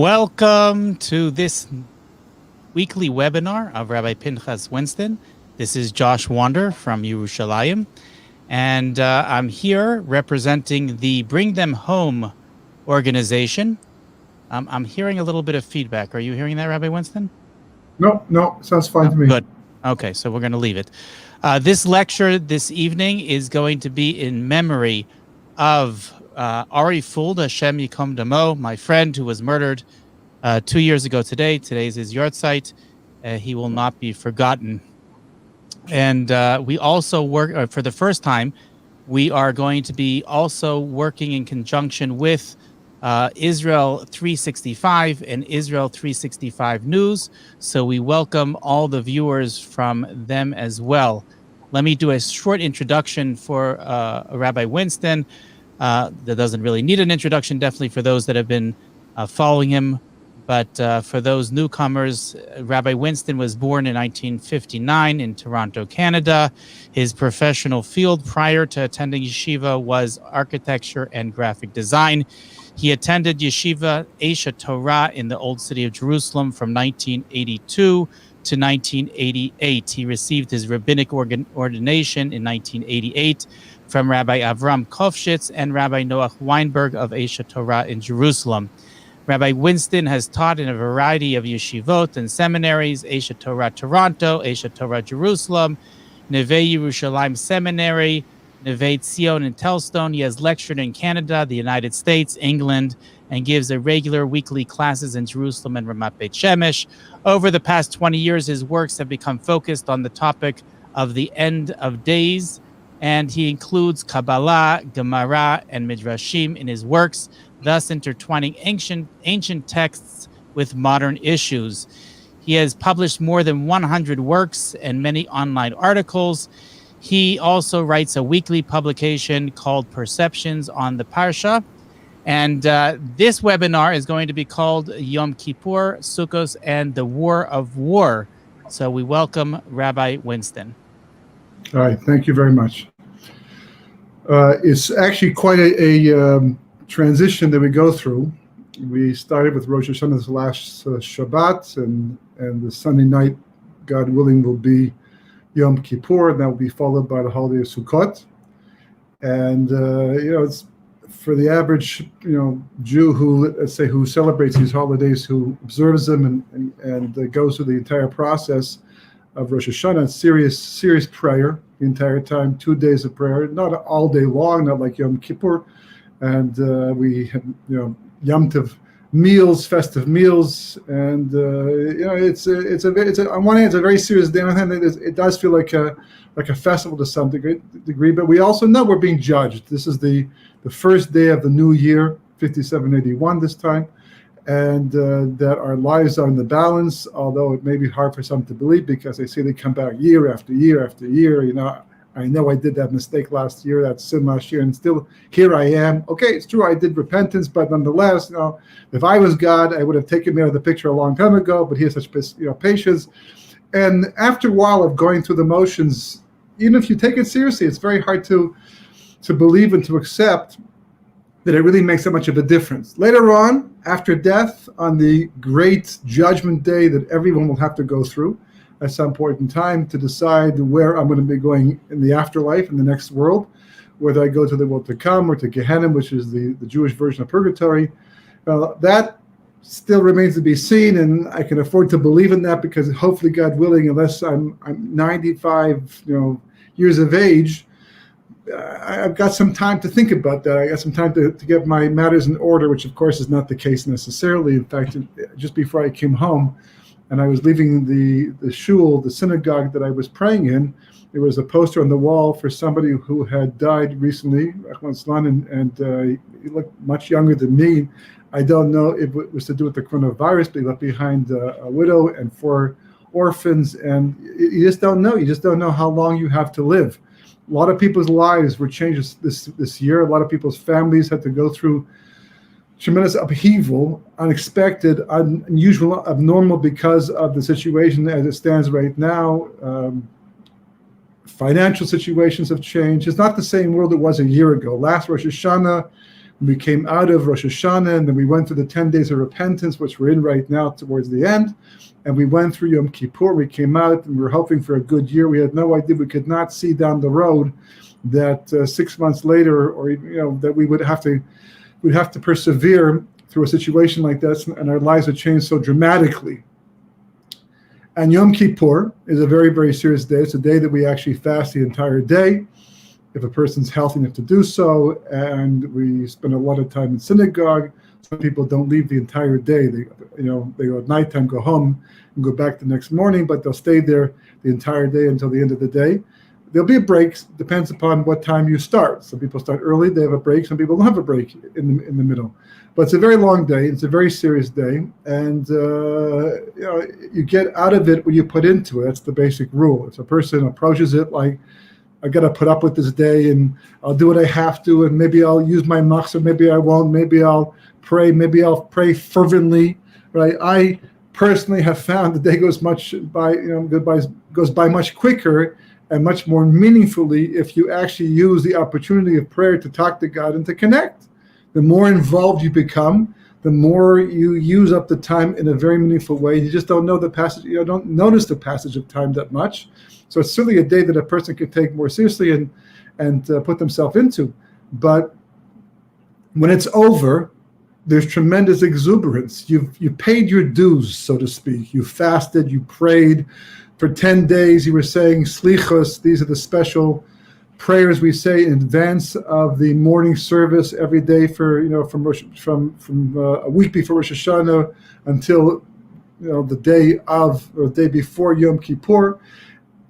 Welcome to this weekly webinar of Rabbi Pinchas Winston. This is Josh Wander from Yerushalayim, and I'm here representing the Bring Them Home organization. I'm hearing a little bit of feedback. Are you hearing that, Rabbi Winston? No, sounds fine to me. Good. Okay, so we're going to leave it. This lecture this evening is going to be in memory of Ari Fuld, Hashem Yikom Damo, my friend who was murdered 2 years ago today. Today's his yahrzeit. He will not be forgotten. And we also work, for the first time, we are going to be also working in conjunction with Israel 365 and Israel 365 News. So we welcome all the viewers from them as well. Let me do a short introduction for Rabbi Winston. That doesn't really need an introduction, definitely for those that have been following him. But for those newcomers, Rabbi Winston was born in 1959 in Toronto, Canada. His professional field prior to attending yeshiva was architecture and graphic design. He attended yeshiva Esha Torah in the Old City of Jerusalem from 1982 to 1988. He received his rabbinic ordination in 1988 from Rabbi Avram Kovshitz and Rabbi Noach Weinberg of Esha Torah in Jerusalem. Rabbi Winston has taught in a variety of yeshivot and seminaries: Esha Torah Toronto, Esha Torah Jerusalem, Neve Yerushalayim Seminary, Neve Tzion in Telstone. He has lectured in Canada, the United States, England, and gives regular weekly classes in Jerusalem and Ramat Beit Shemesh. Over the past 20 years, his works have become focused on the topic of the end of days, and he includes Kabbalah, Gemara, and Midrashim in his works, thus intertwining ancient texts with modern issues. He has published more than 100 works and many online articles. He also writes a weekly publication called Perceptions on the Parsha. And this webinar is going to be called Yom Kippur, Succos, and the War of War. So we welcome Rabbi Winston. All right, thank you very much. It's actually quite a transition that we go through. We started with Rosh Hashanah this last Shabbat, and the Sunday night, God willing, will be Yom Kippur, and that will be followed by the holiday of Sukkot. And it's for the average Jew who celebrates these holidays, who observes them and goes through the entire process of Rosh Hashanah, serious prayer the entire time, 2 days of prayer, not all day long, not like Yom Kippur. And we have Yom Tov meals, festive meals, and it's on one hand it's a very serious day. On the other hand, it does feel like a festival to some degree. But we also know we're being judged. This is the first day of the new year, 5781 this time, and that our lives are in the balance. Although it may be hard for some to believe because they say they come back year after year after year. I know I did that mistake last year, that sin last year, and still here I am. Okay, it's true, I did repentance, but nonetheless, if I was God, I would have taken me out of the picture a long time ago. But he has such patience, and after a while of going through the motions, even if you take it seriously, it's very hard to believe and to accept that it really makes that much of a difference. Later on, after death, on the great judgment day that everyone will have to go through at some point in time to decide where I'm going to be going in the afterlife, in the next world, whether I go to the world to come or to Gehenna, which is the Jewish version of purgatory. That still remains to be seen, and I can afford to believe in that because hopefully, God willing, unless I'm 95 years of age, I've got some time to think about that. I got some time to get my matters in order, which of course is not the case necessarily. In fact, just before I came home, and I was leaving the shul, the synagogue that I was praying in, there was a poster on the wall for somebody who had died recently, and he looked much younger than me. I don't know if it was to do with the coronavirus, but he left behind a widow and 4 orphans, and you just don't know. You just don't know how long you have to live. A lot of people's lives were changed this year. A lot of people's families had to go through tremendous upheaval, unexpected, unusual, abnormal because of the situation as it stands right now. Financial situations have changed. It's not the same world it was a year ago. Last Rosh Hashanah, We came out of Rosh Hashanah, and then we went through the 10 days of repentance, which we're in right now towards the end. And we went through Yom Kippur. We came out, and we were hoping for a good year. We had no idea. We could not see down the road that 6 months later, or that we would have to persevere through a situation like this, and our lives would change so dramatically. And Yom Kippur is a very, very serious day. It's a day that we actually fast the entire day, if a person's healthy enough to do so, and we spend a lot of time in synagogue. Some people don't leave the entire day. They go at nighttime, go home, and go back the next morning, but they'll stay there the entire day until the end of the day. There'll be a break, depends upon what time you start. Some people start early, they have a break. Some people don't have a break in the middle. But it's a very long day. It's a very serious day. And you get out of it what you put into it. That's the basic rule. If a person approaches it like, I got to put up with this day, and I'll do what I have to, and maybe I'll use my machzor, maybe I won't, maybe I'll pray fervently, right? I personally have found the day goes by much quicker and much more meaningfully if you actually use the opportunity of prayer to talk to God and to connect. The more involved you become, the more you use up the time in a very meaningful way. You just don't know the passage, don't notice the passage of time that much. So it's certainly a day that a person could take more seriously and put themselves into. But when it's over, there's tremendous exuberance. You paid your dues, so to speak. You fasted, you prayed. For 10 days, you were saying Succos. These are the special prayers we say in advance of the morning service every day from a week before Rosh Hashanah until the day before Yom Kippur.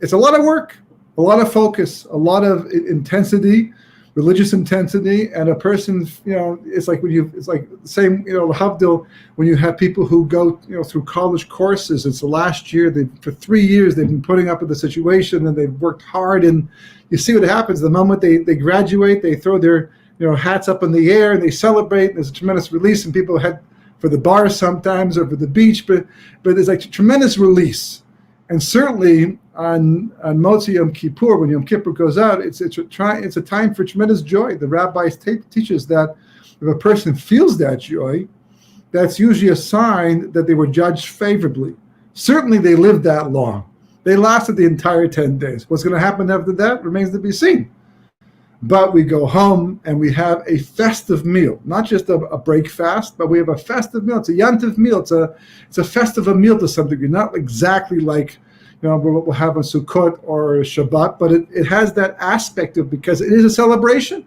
It's a lot of work, a lot of focus, a lot of intensity, religious intensity, and a person, it's like the same, Havdil, when you have people who go, through college courses. It's the last year. For 3 years they've been putting up with the situation, and they've worked hard. And you see what happens the moment they graduate. They throw their hats up in the air and they celebrate. And there's a tremendous release, and people head for the bar sometimes or for the beach, but there's like a tremendous release. And certainly on Motzi Yom Kippur, when Yom Kippur goes out, it's a time for tremendous joy. The Rabbi teaches that if a person feels that joy, that's usually a sign that they were judged favorably. Certainly they lived that long. They lasted the entire 10 days. What's going to happen after that remains to be seen. But we go home and we have a festive meal, not just a break fast, but we have a festive meal. It's a yantiv meal. It's a festive meal to some degree, not exactly like what we'll have on Sukkot or Shabbat, but it has that aspect of, because it is a celebration.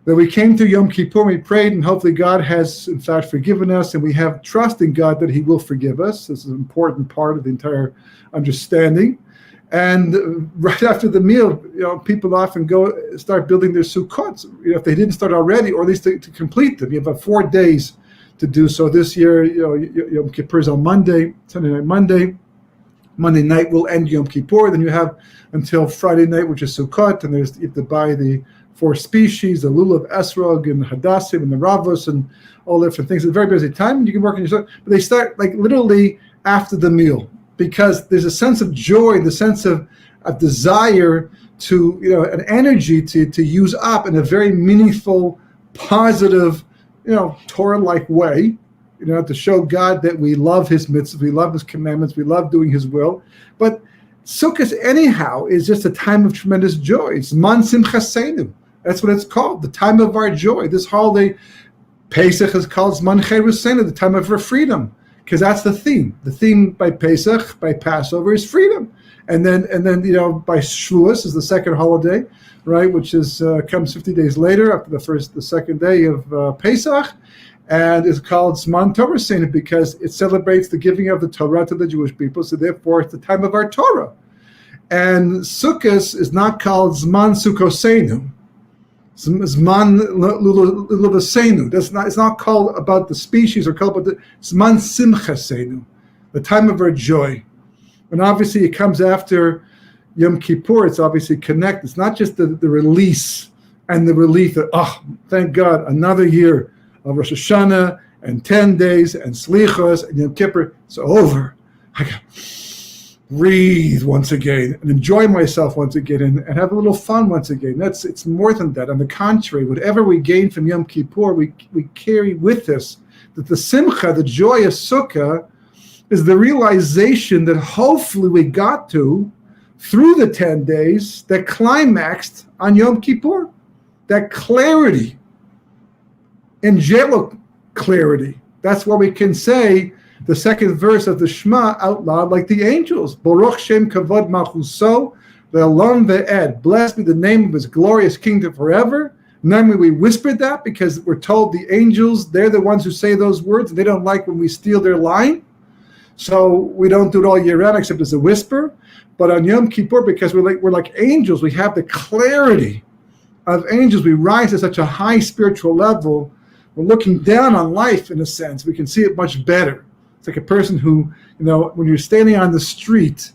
That we came to Yom Kippur, we prayed, and hopefully God has in fact forgiven us, and we have trust in God that He will forgive us. This is an important part of the entire understanding. And right after the meal, people often start building their Succots, if they didn't start already, or at least to complete them. You have about 4 days to do so. This year, Yom Kippur is on Monday, Sunday night, Monday. Monday night will end Yom Kippur. Then you have until Friday night, which is Sukkot, and you have to buy the 4 species, the lulav, esrog, and hadassim, and the ravos, and all different things. It's a very busy time, and you can work on yourself. But they start like literally after the meal, because there's a sense of joy, the sense of desire to, an energy to use up in a very meaningful, positive, Torah-like way, to show God that we love His mitzvahs, we love His commandments, we love doing His will. But Sukkot, anyhow, is just a time of tremendous joy. It's man simchasenu. That's what it's called, the time of our joy. This holiday, Pesach, is called man cherusenu, the time of our freedom, because that's the theme. The theme by Pesach, by Passover, is freedom. And then by Shavuos is the second holiday, right, which comes 50 days later after the second day of Pesach, and is called Zman Torah Sena because it celebrates the giving of the Torah to the Jewish people. So therefore, it's the time of our Torah. And Sukkos is not called Zman Sukkosenu, Zman Lulavasenu. It's not called about the species or called about the Zman Simchasenu, the time of our joy. And obviously, it comes after Yom Kippur. It's obviously connected. It's not just the release and the relief that, thank God, another year of Rosh Hashanah and 10 days and Slichos and Yom Kippur. It's over. breathe once again and enjoy myself once again and have a little fun once again. It's more than that. On the contrary, whatever we gain from Yom Kippur, we carry with us that the simcha, the joy of Sukkah, is the realization that hopefully we got to through the 10 days that climaxed on Yom Kippur. That clarity, angelic clarity. That's why we can say the second verse of the Shema out loud like the angels. Baruch Shem Kavod Malchuso Ve'olam Ve'ed. Blessed be the name of his glorious kingdom forever. Normally we whispered that because we're told the angels, they're the ones who say those words. They don't like when we steal their line. So we don't do it all year round except as a whisper. But on Yom Kippur, because we're like angels, we have the clarity of angels. We rise to such a high spiritual level. We're looking down on life in a sense. We can see it much better. It's like a person who, when you're standing on the street,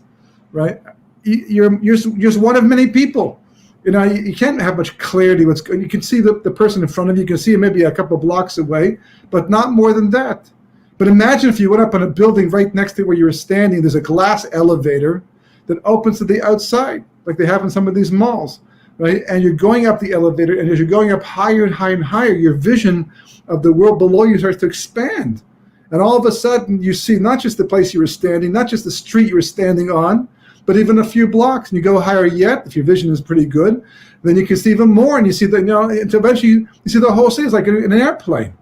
right? You're just one of many people. You can't have much clarity. You can see the person in front of you. You can see him maybe a couple of blocks away, but not more than that. But imagine if you went up on a building right next to where you were standing. There's a glass elevator that opens to the outside, like they have in some of these malls, right? And you're going up the elevator, and as you're going up higher and higher and higher, your vision of the world below you starts to expand. And all of a sudden, you see not just the place you were standing, not just the street you were standing on, but even a few blocks. And you go higher yet, if your vision is pretty good, then you can see even more. And you see that, eventually you see the whole city. It's like an airplane.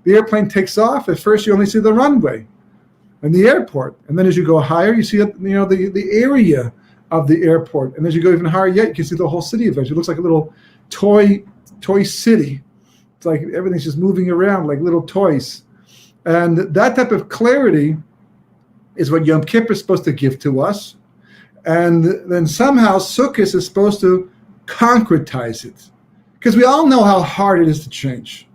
The airplane takes off. At first, you only see the runway and the airport. And then as you go higher, you see the area of the airport. And as you go even higher yet, you can see the whole city eventually. It looks like a little toy city. It's like everything's just moving around like little toys. And that type of clarity is what Yom Kippur is supposed to give to us. And then somehow Sukkos is supposed to concretize it. Because we all know how hard it is to change.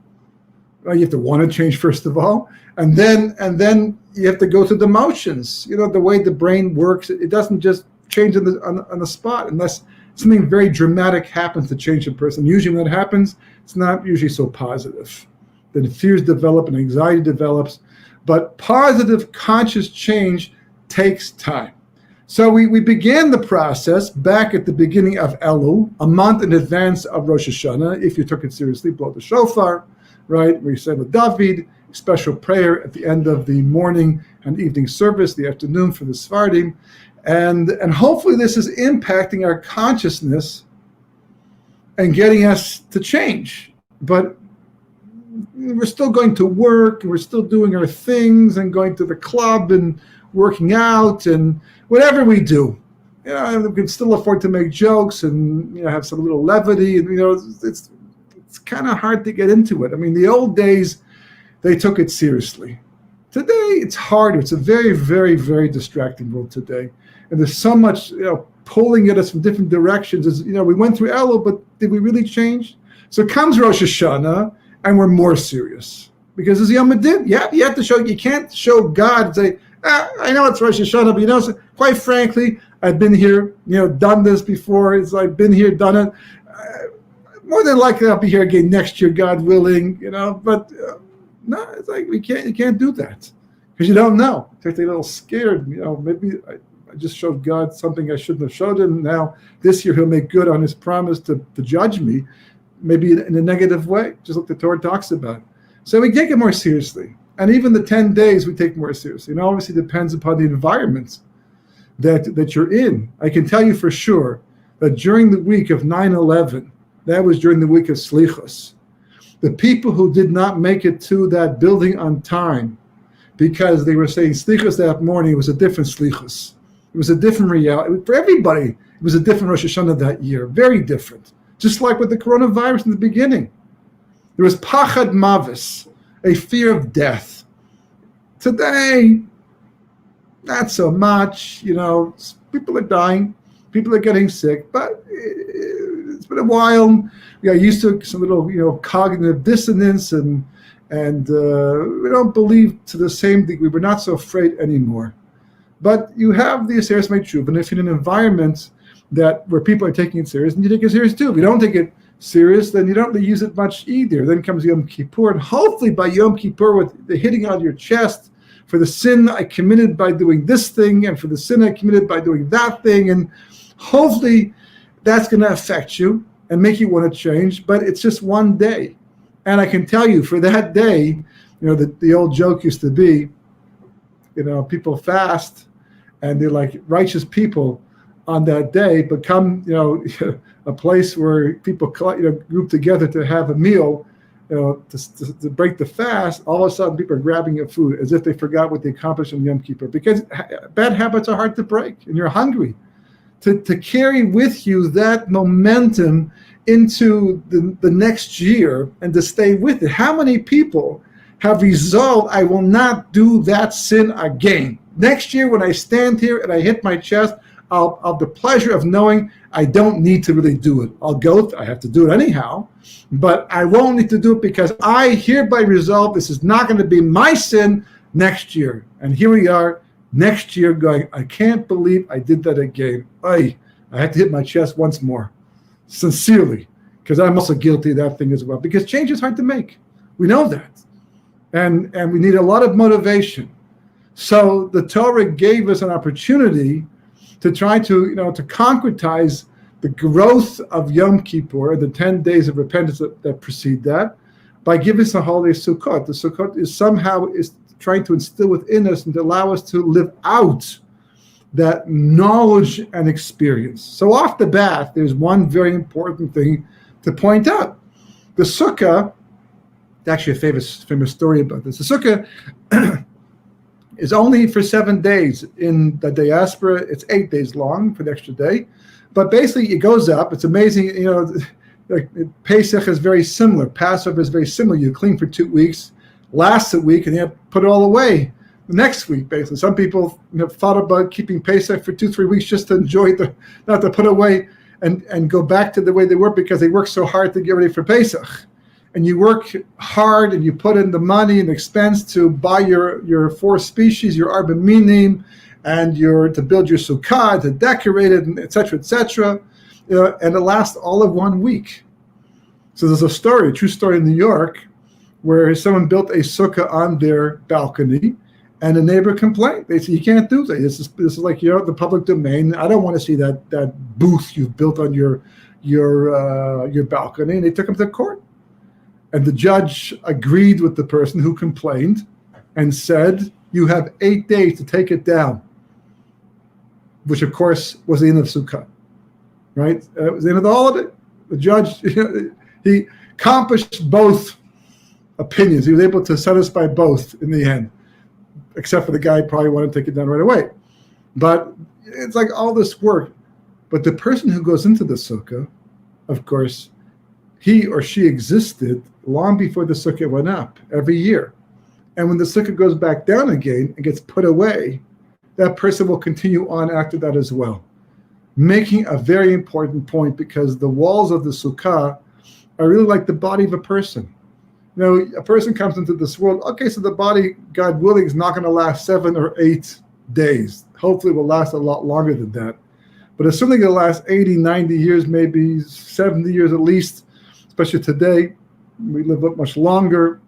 Well, you have to want to change first of all. And then you have to go through the motions. The way the brain works, it doesn't just change on the spot unless something very dramatic happens to change a person. Usually when that happens, it's not usually so positive. Then fears develop and anxiety develops. But positive conscious change takes time. So we began the process back at the beginning of Elul, a month in advance of Rosh Hashanah. If you took it seriously, blow the shofar, right? We said with David, special prayer at the end of the morning and evening service, the afternoon for the Sephardim. And hopefully this is impacting our consciousness and getting us to change. But we're still going to work, and we're still doing our things and going to the club and working out and whatever we do. We can still afford to make jokes and have some little levity. And it's kind of hard to get into it. I mean, the old days, they took it seriously. Today, it's harder. It's a very, very, very distracting world today. And there's so much, pulling at us from different directions. As, we went through Elul, but did we really change? So comes Rosh Hashanah, and we're more serious. Because as Yom Adin, you have to show, you can't show God and say, I know it's Rosh Hashanah, but quite frankly, I've been here, done this before. I've been here, done it. More than likely, I'll be here again next year, God willing, but no, it's like you can't do that because you don't know. You're a little scared, maybe I just showed God something I shouldn't have showed him. Now this year he'll make good on his promise to judge me, maybe in a negative way, just like the Torah talks about. So we take it more seriously. And even the 10 days we take more seriously. And obviously depends upon the environment that you're in. I can tell you for sure that during the week of 9/11, that was during the week of Slichos, the people who did not make it to that building on time because they were saying Slichos that morning, was a different Slichos. It was a different reality. For everybody, it was a different Rosh Hashanah that year, very different. Just like with the coronavirus in the beginning. There was Pachad Mavis, a fear of death. Today, not so much. People are dying, people are getting sick, but it's been a while. We got used to some little, cognitive dissonance, and we don't believe to the same degree. We're not so afraid anymore. But you have the Aseres Meitshuv, and if you're in an environment where people are taking it serious, and you take it serious too. If you don't take it serious, then you don't really use it much either. Then comes Yom Kippur, and hopefully by Yom Kippur, with the hitting on your chest for the sin I committed by doing this thing, and for the sin I committed by doing that thing. And hopefully that's going to affect you and make you want to change, but it's just one day. And I can tell you, for that day, the old joke used to be, people fast and they're like righteous people on that day, become, a place where people group together to have a meal, to break the fast. All of a sudden people are grabbing your food as if they forgot what they accomplished in Yom Kippur, because bad habits are hard to break and you're hungry. To carry with you that momentum into the next year and to stay with it. How many people have resolved, I will not do that sin again? Next year when I stand here and I hit my chest, I'll have the pleasure of knowing I don't need to really do it. I have to do it anyhow, but I won't need to do it because I hereby resolve this is not going to be my sin next year. And here we are next year going, I can't believe I did that again. I had to hit my chest once more, sincerely, because I'm also guilty of that thing as well, because change is hard to make. We know that. And we need a lot of motivation. So the Torah gave us an opportunity to try to concretize the growth of Yom Kippur, the 10 days of repentance that precede that, by giving us a holiday Sukkot. The Sukkot is trying to instill within us and to allow us to live out that knowledge and experience. So off the bat, there's one very important thing to point out. The Sukkah, actually a famous story about this. The Sukkah is only for 7 days. In the diaspora, it's 8 days long for the extra day. But basically, it goes up. It's amazing. Pesach is very similar. Passover is very similar. You clean for 2 weeks, lasts a week, and you have to put it all away the next week, basically. Some people have thought about keeping Pesach for 2-3 weeks just to enjoy not to put away and go back to the way they were, because they work so hard to get ready for Pesach. And you work hard and you put in the money and expense to buy your 4 species, your arba minim, and to build your sukkah, to decorate it, and et cetera, and it lasts all of 1 week. So there's a true story in New York, where someone built a sukkah on their balcony, and a neighbor complained. They said, "You can't do that. This is like the public domain. I don't want to see that booth you've built on your balcony." And they took him to court. And the judge agreed with the person who complained and said, "You have 8 days to take it down," which, of course, was the end of Sukkah, right? It was the end of the holiday. The judge, he accomplished both opinions. He was able to satisfy both in the end, except for the guy who probably wanted to take it down right away. But it's like all this work. But the person who goes into the Sukkah, of course, he or she existed long before the sukkah went up every year. And when the sukkah goes back down again and gets put away, that person will continue on after that as well. Making a very important point, because the walls of the sukkah are really like the body of a person. A person comes into this world, okay, so the body, God willing, is not going to last 7 or 8 days. Hopefully it will last a lot longer than that. But it's certainly going to last 80, 90 years, maybe 70 years at least. Especially today, we live up much longer,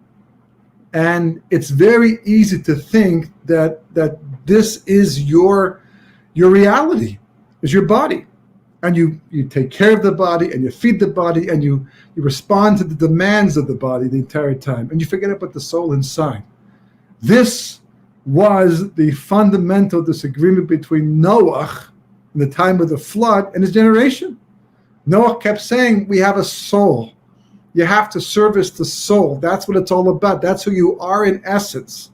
and it's very easy to think that this is your reality, is your body, and you take care of the body, and you feed the body, and you respond to the demands of the body the entire time, and you forget about the soul inside. This was the fundamental disagreement between Noah in the time of the flood and his generation. Noah kept saying, we have a soul. You have to service the soul. That's what it's all about. That's who you are in essence.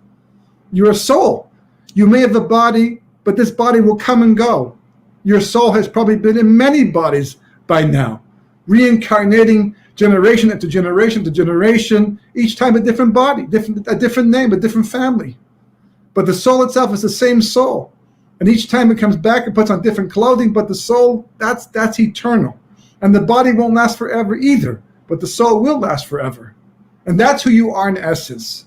You're a soul. You may have a body, but this body will come and go. Your soul has probably been in many bodies by now, reincarnating generation after generation to generation, each time a different body, a different name, a different family. But the soul itself is the same soul. And each time it comes back, it puts on different clothing, but the soul, that's eternal. And the body won't last forever either, but the soul will last forever. And that's who you are in essence.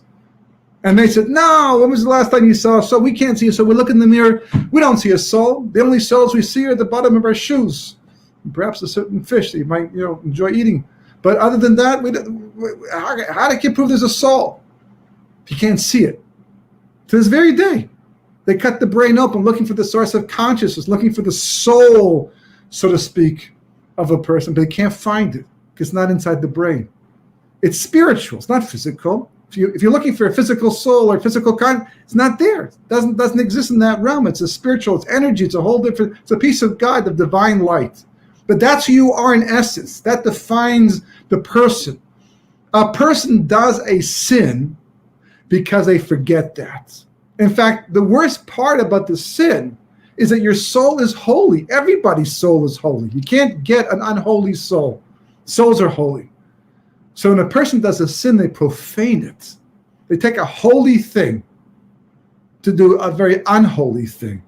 And they said, no, when was the last time you saw a soul? We can't see a soul. We look in the mirror, we don't see a soul. The only souls we see are at the bottom of our shoes. And perhaps a certain fish that you might enjoy eating. But other than that, how can you prove there's a soul if you can't see it? To this very day. They cut the brain open looking for the source of consciousness, looking for the soul, so to speak, of a person, but they can't find it because it's not inside the brain. It's spiritual. It's not physical. If you're looking for a physical soul or physical it's not there. It doesn't exist in that realm. It's a spiritual. It's energy. It's a whole different. It's a piece of God, of divine light. But that's who you are in essence. That defines the person. A person does a sin because they forget that. In fact, the worst part about the sin is that your soul is holy. Everybody's soul is holy. You can't get an unholy soul. Souls are holy. So when a person does a sin, they profane it. They take a holy thing to do a very unholy thing.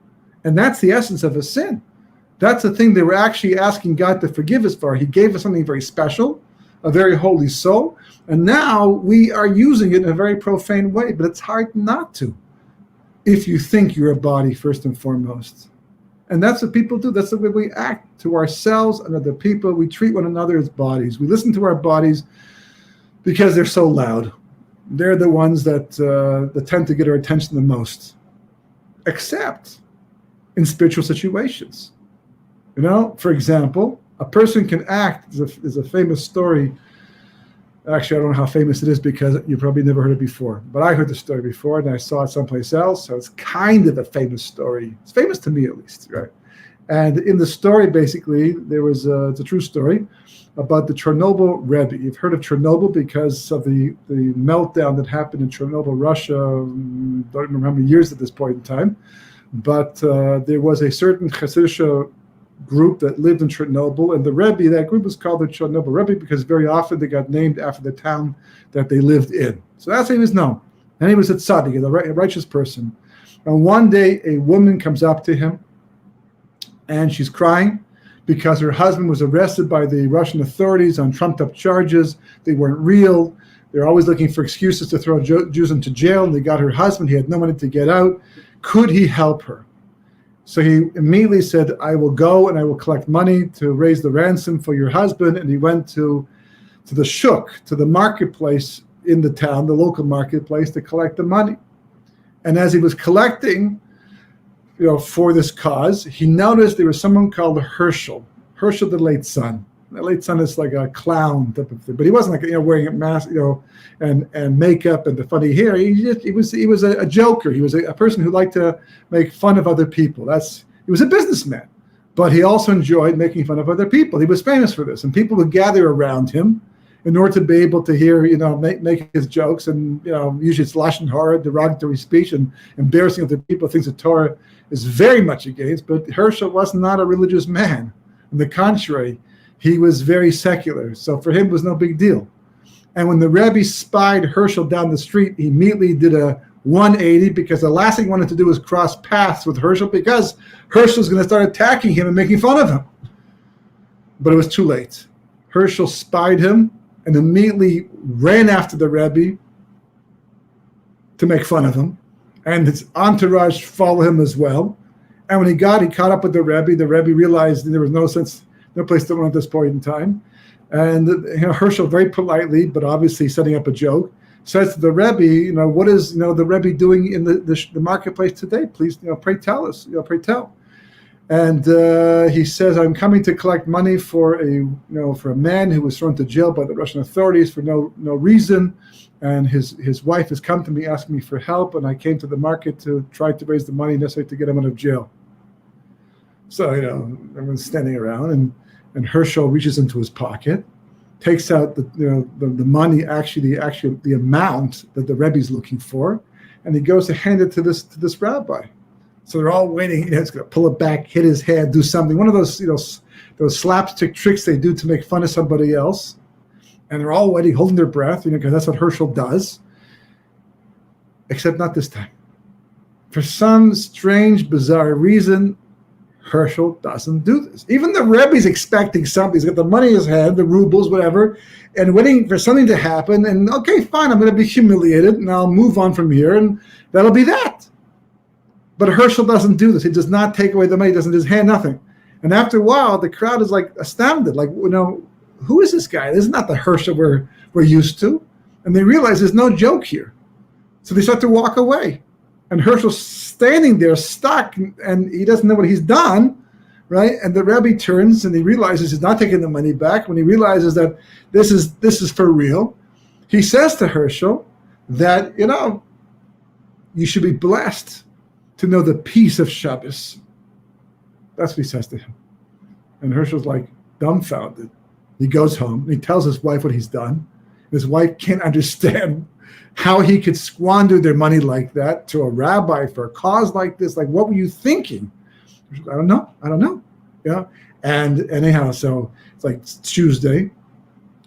And that's the essence of a sin. That's the thing they were actually asking God to forgive us for. He gave us something very special, a very holy soul. And now we are using it in a very profane way. But it's hard not to if you think you're a body first and foremost. And that's what people do. That's the way we act to ourselves and other people. We treat one another as bodies. We listen to our bodies because they're so loud. They're the ones that tend to get our attention the most, except in spiritual situations. You know, for example, a person can act. There's a famous story. Actually, I don't know how famous it is because you probably never heard it before. But I heard the story before, and I saw it someplace else. So it's kind of a famous story. It's famous to me, at least, right? And in the story, basically, it's a true story about the Chernobyl Rebbe. You've heard of Chernobyl because of the meltdown that happened in Chernobyl, Russia. Don't remember how many years at this point in time. But there was a certain Hasidic group that lived in Chernobyl, and the Rebbe, that group was called the Chernobyl Rebbe because very often they got named after the town that they lived in. So that's how he was known. And he was a tzaddik, a righteous person. And one day a woman comes up to him and she's crying because her husband was arrested by the Russian authorities on trumped up charges. They weren't real. They're always looking for excuses to throw Jews into jail, and they got her husband. He had no money to get out. Could he help her? So he immediately said, I will go and I will collect money to raise the ransom for your husband. And he went to the shuk, to the marketplace in the town, the local marketplace, to collect the money. And as he was collecting, for this cause, he noticed there was someone called Herschel, the late son. The late son is like a clown type of thing, but he wasn't like wearing a mask, and makeup and the funny hair. He was a joker. He was a person who liked to make fun of other people. He was a businessman, but he also enjoyed making fun of other people. He was famous for this, and people would gather around him in order to be able to hear, make his jokes. And usually it's lashon hara, derogatory speech, and embarrassing other people, things that Torah is very much against. But Herschel was not a religious man. On the contrary, he was very secular. So for him, it was no big deal. And when the Rebbe spied Herschel down the street, he immediately did a 180 because the last thing he wanted to do was cross paths with Herschel because Herschel was going to start attacking him and making fun of him. But it was too late. Herschel spied him and immediately ran after the Rebbe to make fun of him. And his entourage followed him as well. And when he caught up with the Rebbe realized there was no place to run at this point in time. And Herschel, very politely, but obviously setting up a joke, says to the Rebbe, what is the Rebbe doing in the marketplace today? Please, pray tell us, pray tell. And he says, I'm coming to collect money for a man who was thrown to jail by the Russian authorities for no reason. And his wife has come to me asking me for help, and I came to the market to try to raise the money necessary to get him out of jail. So, everyone's standing around, and Herschel reaches into his pocket, takes out the money, the amount that the Rebbe's looking for, and he goes to hand it to this rabbi. So they're all waiting. He's going to pull it back, hit his head, do something. One of those those slapstick tricks they do to make fun of somebody else. And they're all waiting, holding their breath, because that's what Herschel does. Except not this time. For some strange, bizarre reason, Herschel doesn't do this. Even the Rebbe's expecting something. He's got the money in his hand, the rubles, whatever, and waiting for something to happen. And okay, fine, I'm going to be humiliated, and I'll move on from here, and that'll be that. But Herschel doesn't do this. He does not take away the money. He doesn't just hand nothing. And after a while, the crowd is like astounded. Like, who is this guy? This is not the Herschel we're used to. And they realize there's no joke here. So they start to walk away. And Herschel's standing there stuck, and he doesn't know what he's done, right? And the Rebbe turns and he realizes he's not taking the money back. When he realizes that this is for real, he says to Herschel that, you should be blessed to know the peace of Shabbos. That's what he says to him. And Herschel's like dumbfounded. He goes home and he tells his wife what he's done. His wife can't understand how he could squander their money like that to a rabbi for a cause like this. Like, what were you thinking? I don't know. Yeah. And anyhow, so it's like Tuesday,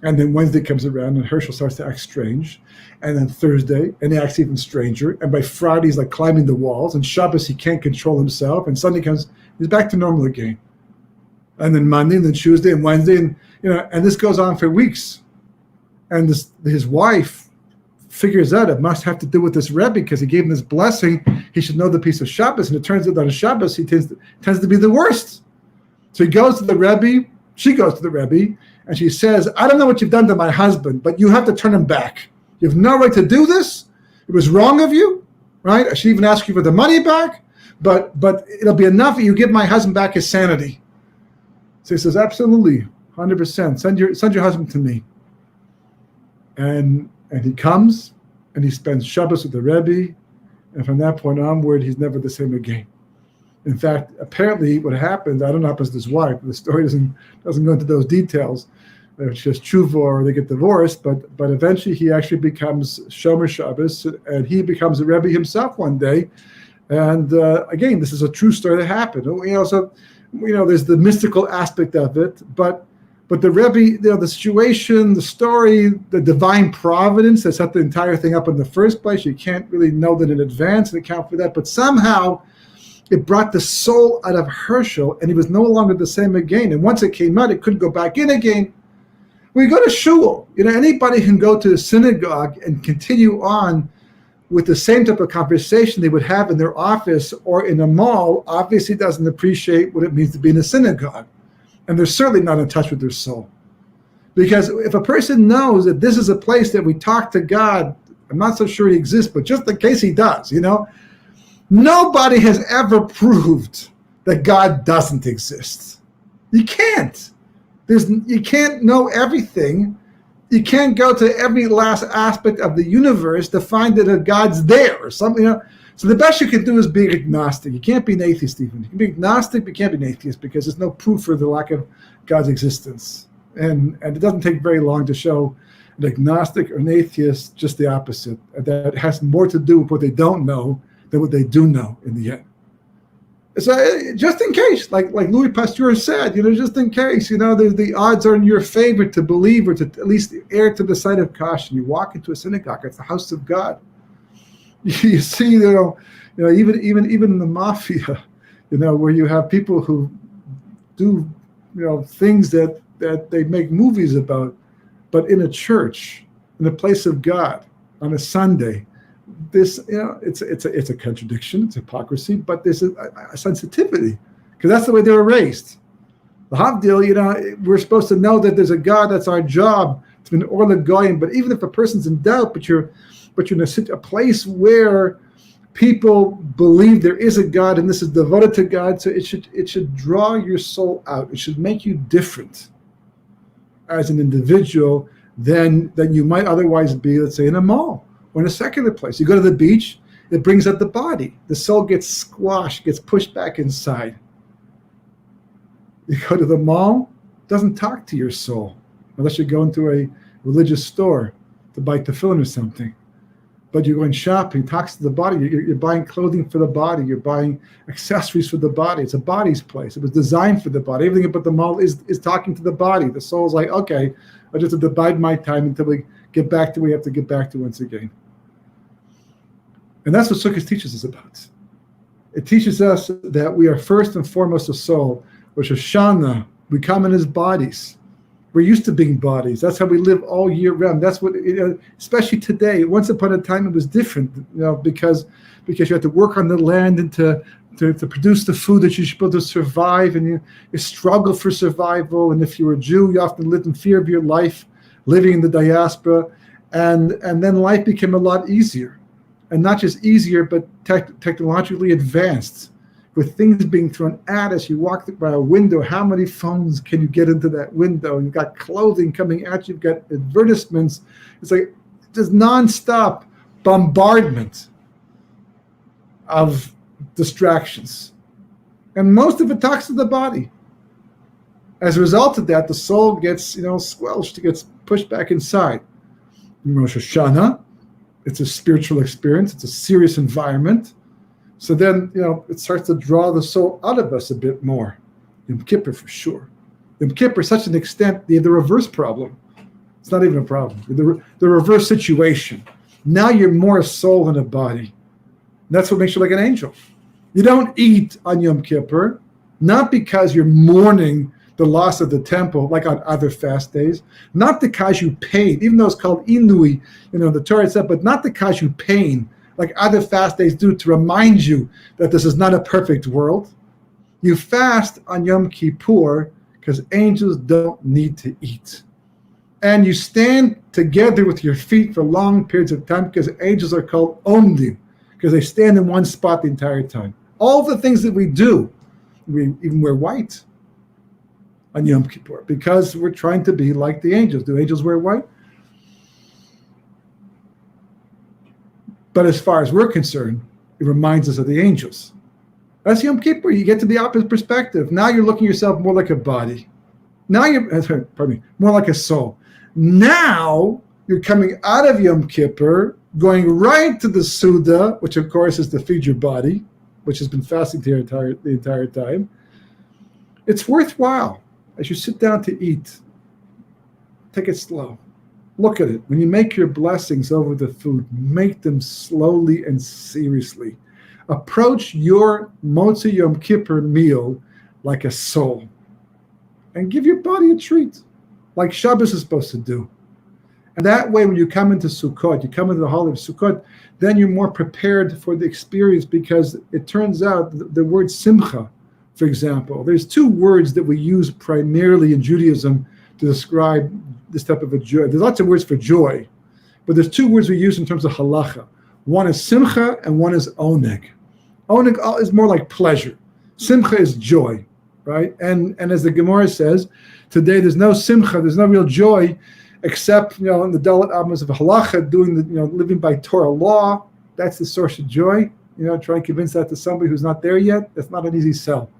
and then Wednesday comes around and Herschel starts to act strange. And then Thursday, and he acts even stranger. And by Friday, he's like climbing the walls. And Shabbos, he can't control himself. And Sunday comes, he's back to normal again. And then Monday, and then Tuesday, and Wednesday, and this goes on for weeks. And his wife figures out it must have to do with this Rebbe, because he gave him this blessing. He should know the peace of Shabbos. And it turns out that on Shabbos, he tends to be the worst. So he goes to the Rebbe. She goes to the Rebbe, and she says, I don't know what you've done to my husband, but you have to turn him back. You have no right to do this. It was wrong of you, right? I should even ask you for the money back, but it'll be enough that you give my husband back his sanity. So he says, absolutely, 100%. Send your husband to me. And he comes, and he spends Shabbos with the Rebbe, and from that point onward, he's never the same again. In fact, apparently what happens, I don't know what happens to his wife. The story doesn't go into those details. It's just tshuva or they get divorced, but eventually he actually becomes Shomer Shabbos, and he becomes a Rebbe himself one day. And again, this is a true story that happened. So there's the mystical aspect of it, but the Rebbe, the situation, the story, the divine providence that set the entire thing up in the first place. You can't really know that in advance and account for that, but somehow it brought the soul out of Herschel, and he was no longer the same again. And once it came out, it couldn't go back in again. When you go to shul, anybody can go to a synagogue and continue on with the same type of conversation they would have in their office or in a mall. Obviously doesn't appreciate what it means to be in a synagogue. And they're certainly not in touch with their soul. Because if a person knows that this is a place that we talk to God, I'm not so sure he exists, but just in case he does, nobody has ever proved that God doesn't exist. You can't. You can't know everything. You can't go to every last aspect of the universe to find that God's there or something. So the best you can do is be agnostic. You can't be an atheist even. You can be agnostic, but you can't be an atheist because there's no proof for the lack of God's existence. And it doesn't take very long to show an agnostic or an atheist just the opposite. That has more to do with what they don't know than what they do know in the end. So just in case, like Louis Pasteur said, just in case, the odds are in your favor to believe or to at least err to the side of caution. You walk into a synagogue, it's the house of God. You see, even in the mafia, where you have people who do, things that they make movies about, but in a church, in the place of God, on a Sunday. This, it's a contradiction, it's hypocrisy, but there's a sensitivity because that's the way they were raised. The Havdil, we're supposed to know that there's a God. That's our job. It's been Or L'Goyim. But even if a person's in doubt, but you're in a place where people believe there is a God and this is devoted to God, so it should draw your soul out. It should make you different as an individual than you might otherwise be, let's say, in a mall. Or in a secular place. You go to the beach, it brings out the body. The soul gets squashed, gets pushed back inside. You go to the mall, it doesn't talk to your soul, unless you go into a religious store to buy tefillin or something. But you're going shopping, it talks to the body. You're buying clothing for the body. You're buying accessories for the body. It's a body's place. It was designed for the body. Everything about the mall is talking to the body. The soul's like, okay, I'll just have to bide my time until we get back to what we have to get back to once again. And that's what Succos teaches us about. It teaches us that we are first and foremost a soul. Rosh Hashanah, we come in as bodies. We're used to being bodies. That's how we live all year round. That's what, especially today. Once upon a time, it was different, because you had to work on the land and to produce the food that you're supposed to survive, and you struggle for survival. And if you were a Jew, you often lived in fear of your life, living in the diaspora, and then life became a lot easier. and not just easier, but technologically advanced. With things being thrown at us, you walk by a window, how many phones can you get into that window? You've got clothing coming at you, you've got advertisements. It's like just nonstop bombardment of distractions. And most of it talks to the body. As a result of that, the soul gets, squelched, it gets pushed back inside. In Rosh Hashanah, it's a spiritual experience, it's a serious environment. So then, it starts to draw the soul out of us a bit more. Yom Kippur, for sure. Yom Kippur, such an extent, they have the reverse problem. It's not even a problem. The reverse situation. Now you're more a soul than a body. And that's what makes you like an angel. You don't eat on Yom Kippur, not because you're mourning the loss of the temple, like on other fast days, not because you pain, even though it's called Inui, the Torah said, but not because you pain, like other fast days do, to remind you that this is not a perfect world. You fast on Yom Kippur because angels don't need to eat. And you stand together with your feet for long periods of time because angels are called omdim, because they stand in one spot the entire time. All the things that we do, we even wear white on Yom Kippur because we're trying to be like the angels. Do angels wear white? But as far as we're concerned, it reminds us of the angels. That's Yom Kippur. You get to the opposite perspective. Now you're looking at yourself more like a body. Now you're, more like a soul. Now you're coming out of Yom Kippur, going right to the Suda, which of course is to feed your body, which has been fasting the entire time. It's worthwhile as you sit down to eat. Take it slow. Look at it. When you make your blessings over the food, make them slowly and seriously. Approach your Motzi Yom Kippur meal like a soul. And give your body a treat, like Shabbos is supposed to do. And that way, when you come into Sukkot, you come into the holiday of Sukkot, then you're more prepared for the experience, because it turns out the word simcha, for example, there's two words that we use primarily in Judaism to describe this type of a joy. There's lots of words for joy, but there's two words we use in terms of halacha. One is simcha and one is oneg. Oneg is more like pleasure. Simcha is joy, right? And as the Gemara says, today there's no simcha, there's no real joy, except in the Dalit Amos of halacha, doing living by Torah law. That's the source of joy. Try and convince that to somebody who's not there yet. That's not an easy sell.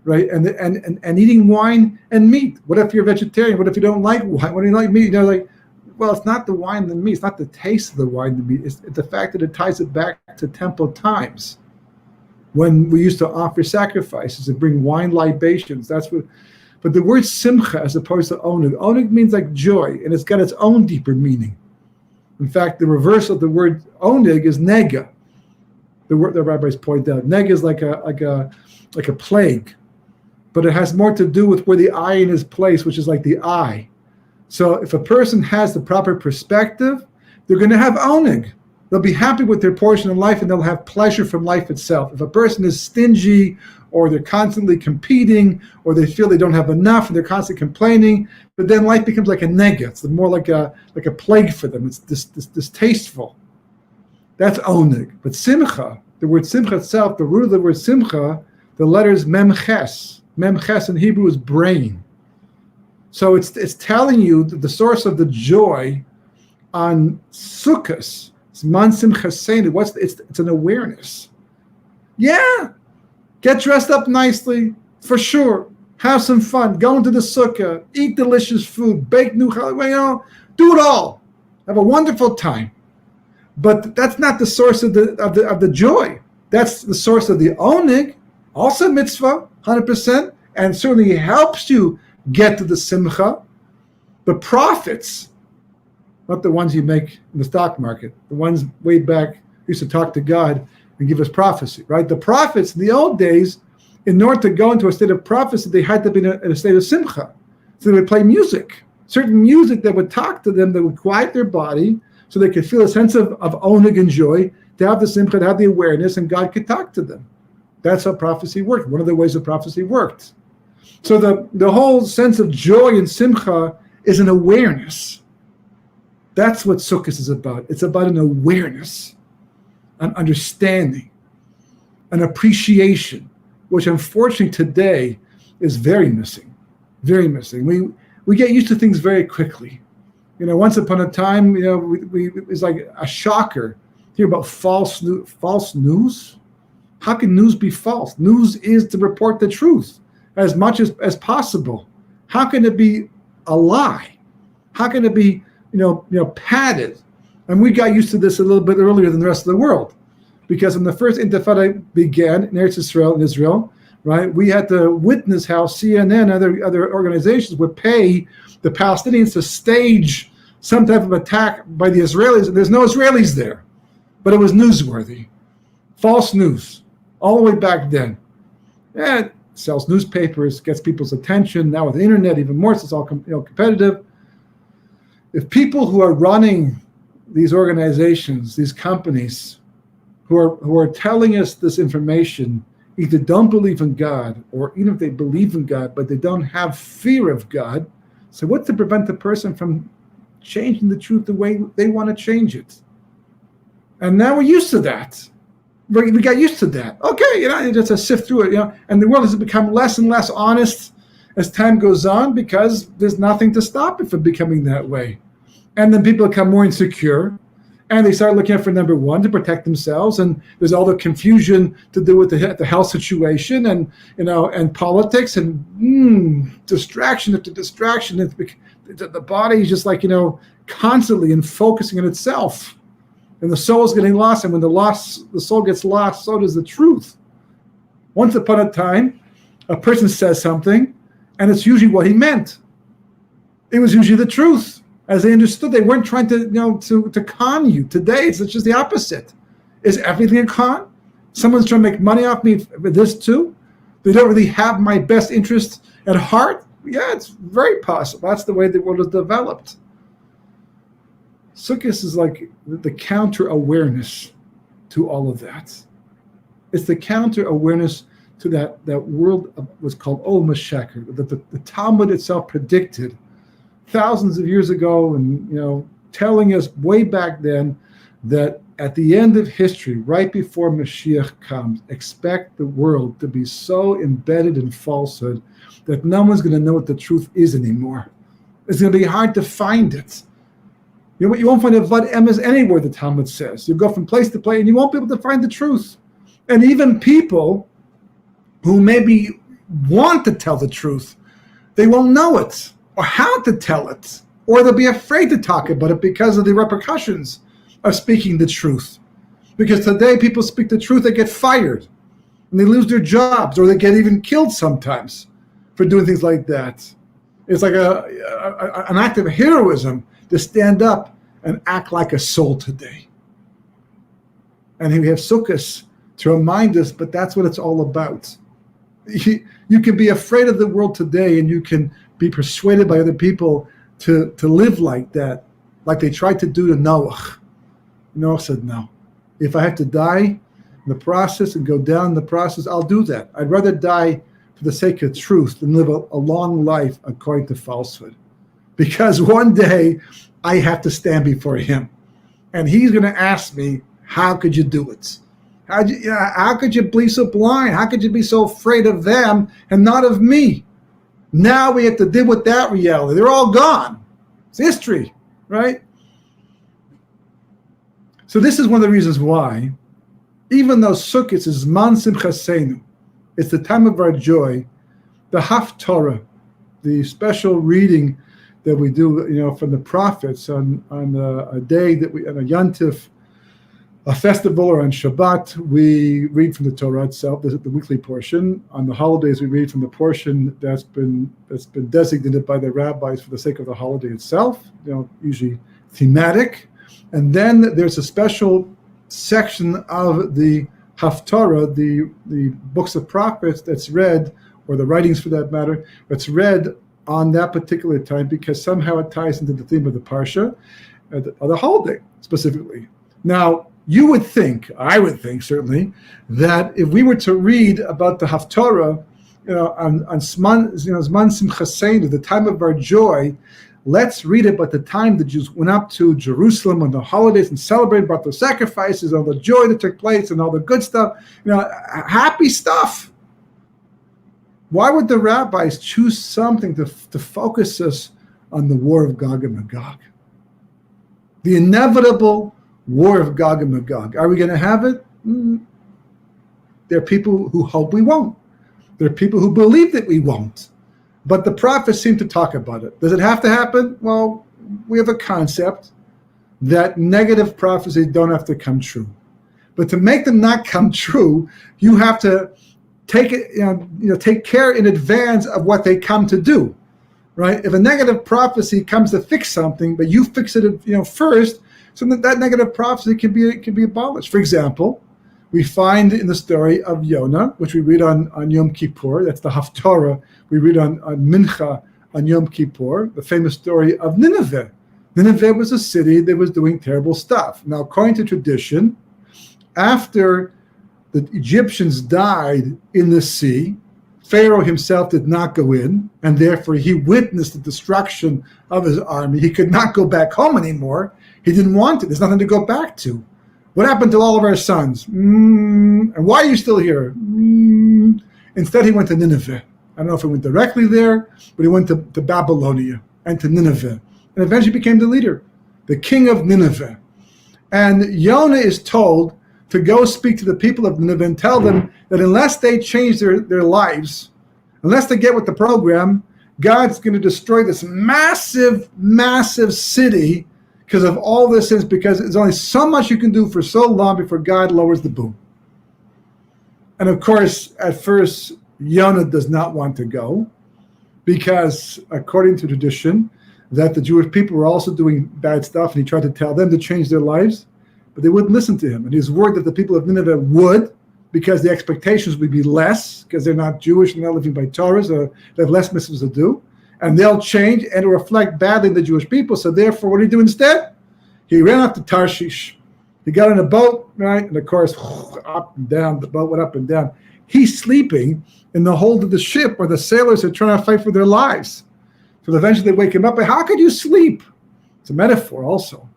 Right, and eating wine and meat. What if you're a vegetarian? What if you don't like wine? What do you like meat? Well, it's not the wine and the meat. It's not the taste of the wine and the meat. It's the fact that it ties it back to temple times, when we used to offer sacrifices and bring wine libations. That's what. But the word simcha, as opposed to oneg means like joy, and it's got its own deeper meaning. In fact, the reverse of the word oneg is nega. The word the rabbis point out, nega is like a plague. But it has more to do with where the ayin is placed, which is like the eye. So if a person has the proper perspective, they're going to have oneg. They'll be happy with their portion of life, and they'll have pleasure from life itself. If a person is stingy, or they're constantly competing, or they feel they don't have enough and they're constantly complaining, but then life becomes like a nega. It's more like a plague for them. It's distasteful. That's oneg. But simcha, the word simcha itself, the root of the word simcha, the letters mem ches. Mem ches in Hebrew is brain. So it's telling you that the source of the joy on Succos, it's man simcha seinu. It's an awareness. Yeah, get dressed up nicely, for sure. Have some fun. Go into the sukkah. Eat delicious food. Bake new challah. Do it all. Have a wonderful time. But that's not the source of the joy. That's the source of the oneg. Also mitzvah, 100%, and certainly helps you get to the simcha. The profits, not the ones you make in the stock market, the ones way back used to talk to God and give us prophecy, right? The prophets in the old days, in order to go into a state of prophecy, they had to be in a state of simcha. So they would play music, certain music that would talk to them, that would quiet their body, so they could feel a sense of oneg and joy, to have the simcha, to have the awareness, and God could talk to them. That's how prophecy worked. One of the ways that prophecy worked. So the whole sense of joy and simcha is an awareness. That's what Sukkot is about. It's about an awareness. an understanding, an appreciation, which unfortunately today is very missing, very missing. We get used to things very quickly. Once upon a time, it was like a shocker to hear about false news. How can news be false? News is to report the truth as much as possible. How can it be a lie? How can it be, padded? And we got used to this a little bit earlier than the rest of the world, because when the first Intifada began in Eretz Israel, right, we had to witness how CNN and other organizations would pay the Palestinians to stage some type of attack by the Israelis, and there's no Israelis there, but it was newsworthy, false news, all the way back then. And it sells newspapers, gets people's attention. Now with the internet, even more, so it's all competitive. If people who are running these organizations, these companies, who are telling us this information, either don't believe in God, or even if they believe in God, but they don't have fear of God, so what's to prevent the person from changing the truth the way they want to change it? And now we're used to that. We got used to that. Okay, just to sift through it, and the world has become less and less honest as time goes on, because there's nothing to stop it from becoming that way. And then people become more insecure, and they start looking out for number one to protect themselves. And there's all the confusion to do with the health situation and politics and distraction after distraction. The body is just constantly and focusing on itself, and the soul is getting lost. And when the soul gets lost, so does the truth. Once upon a time, a person says something, and it's usually what he meant. It was usually the truth, as they understood. They weren't trying to con you. Today, it's just the opposite. Is everything a con? Someone's trying to make money off me with this too? They don't really have my best interest at heart? Yeah, it's very possible. That's the way the world is developed. Sukkos is like the counter-awareness to all of that. It's the counter-awareness to that world was called Olam HaSheker, that the Talmud itself predicted thousands of years ago, and telling us way back then that at the end of history, right before Mashiach comes, expect the world to be so embedded in falsehood that no one's going to know what the truth is anymore. It's going to be hard to find it. You won't find a Vad Emes anywhere, the Talmud says. You go from place to place, and you won't be able to find the truth. And even people who maybe want to tell the truth, they won't know it, or how to tell it, or they'll be afraid to talk about it because of the repercussions of speaking the truth. Because today people speak the truth, they get fired, and they lose their jobs, or they get even killed sometimes for doing things like that. It's like an act of heroism to stand up and act like a soul today. And we have Succos to remind us, but that's what it's all about. You can be afraid of the world today, and you can be persuaded by other people to live like that, like they tried to do to Noah. Noah said, no. If I have to die in the process and go down in the process, I'll do that. I'd rather die for the sake of truth than live a long life according to falsehood. Because one day I have to stand before him, and he's going to ask me, how could you do it? How could you be so blind? How could you be so afraid of them and not of me? Now we have to deal with that reality. They're all gone. It's history, right? So this is one of the reasons why, even though Sukkot is Man Simchasenu, it's the time of our joy, the Haftarah, the special reading that we do, from the prophets on a day that on a Yantif, a festival, or on Shabbat, we read from the Torah itself. This is the weekly portion. On the holidays, we read from the portion that's been designated by the rabbis for the sake of the holiday itself. Usually thematic. And then there's a special section of the Haftarah, the books of prophets, that's read, or the writings for that matter, that's read on that particular time, because somehow it ties into the theme of the Parsha, or the holiday specifically. Now, you would think, I would think certainly, that if we were to read about the Haftarah, on Zman Simchasenu, the time of our joy, Let's read about the time the Jews went up to Jerusalem on the holidays and celebrated about the sacrifices, all the joy that took place and all the good stuff, happy stuff. Why would the rabbis choose something to focus us on the war of Gog and Magog? The inevitable war of Gog and Magog. Are we going to have it? There are people who hope we won't. There are people who believe that we won't. But the prophets seem to talk about it. Does it have to happen? Well, we have a concept that negative prophecies don't have to come true. But to make them not come true, you have to take it, take care in advance of what they come to do, right? If a negative prophecy comes to fix something, but you fix it, first, so that negative prophecy can be abolished. For example, we find in the story of Yonah, which we read on Yom Kippur, that's the Haftarah, we read on Mincha on Yom Kippur, the famous story of Nineveh. Nineveh was a city that was doing terrible stuff. Now, according to tradition, after the Egyptians died in the sea, Pharaoh himself did not go in, and therefore he witnessed the destruction of his army. He could not go back home anymore. He didn't want it. There's nothing to go back to. What happened to all of our sons? And why are you still here? Instead, he went to Nineveh. I don't know if he went directly there, but he went to Babylonia and to Nineveh, and eventually became the leader, the king of Nineveh. And Yonah is told to go speak to the people of Nineveh and tell them that unless they change their lives, unless they get with the program, God's going to destroy this massive, massive city because of all this sins, because there's only so much you can do for so long before God lowers the boom. And of course, at first, Yonah does not want to go because, according to tradition, that the Jewish people were also doing bad stuff, and he tried to tell them to change their lives, but they wouldn't listen to him. And he's worried that the people of Nineveh would, because the expectations would be less, because they're not Jewish and they're not living by Torah, so they have less mitzvahs to do. And they'll change and it'll reflect badly in the Jewish people. So therefore, what did he do instead? He ran up to Tarshish. He got in a boat, right? And of course, up and down, the boat went up and down. He's sleeping in the hold of the ship where the sailors are trying to fight for their lives. So eventually they wake him up. How could you sleep? It's a metaphor also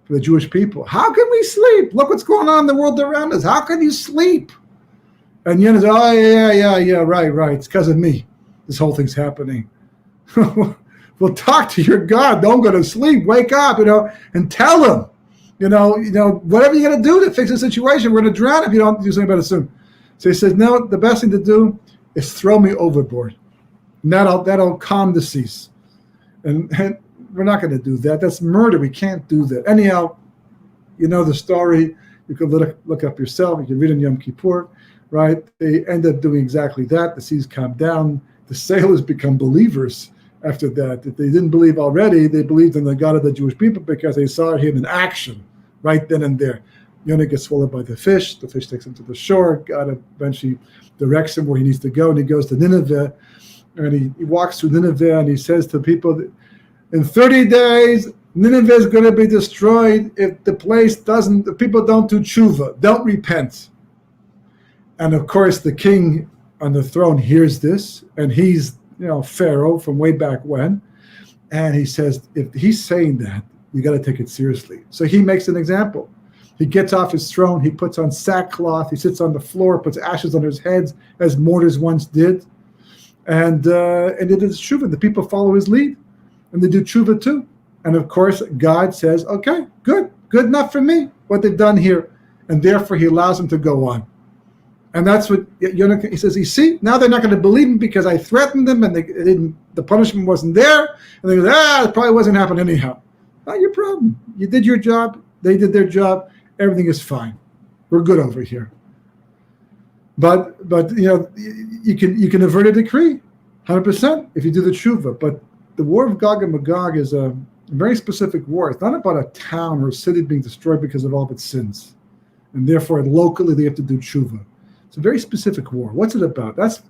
for the Jewish people. How can we sleep? Look what's going on in the world around us. How can you sleep? And Yonah says, oh, yeah, right. It's because of me. This whole thing's happening. Well, talk to your God. Don't go to sleep. Wake up, and tell him, whatever you're going to do to fix the situation. We're going to drown if you don't do something about it soon. So he says, no, the best thing to do is throw me overboard. And that'll calm the seas. And we're not going to do that. That's murder. We can't do that. Anyhow, the story. You can look up yourself. You can read in Yom Kippur, right? They end up doing exactly that. The seas calm down. The sailors become believers after that. If they didn't believe already, they believed in the God of the Jewish people because they saw him in action right then and there. Yonah gets swallowed by the fish. The fish takes him to the shore. God eventually directs him where he needs to go, and he goes to Nineveh. And he walks through Nineveh, and he says to people, in 30 days, Nineveh is going to be destroyed if the people don't do tshuva, don't repent. And of course, the king on the throne hears this, and he's Pharaoh from way back when, and he says, if he's saying that, you got to take it seriously. So he makes an example. He gets off his throne, he puts on sackcloth, he sits on the floor, puts ashes on his heads as mortars once did, and it is tshuva. The people follow his lead, and they do tshuva too. And of course, God says, okay, good enough for me, what they've done here, and therefore he allows them to go on. And that's what Yonah, he says, you see, now they're not going to believe me because I threatened them and the punishment wasn't there. And they go, it probably wasn't happening anyhow. Not your problem. You did your job. They did their job. Everything is fine. We're good over here. But you can avert a decree, 100%, if you do the tshuva. But the war of Gog and Magog is a very specific war. It's not about a town or a city being destroyed because of all of its sins. And therefore, locally, they have to do tshuva. It's a very specific war. What's it about? That's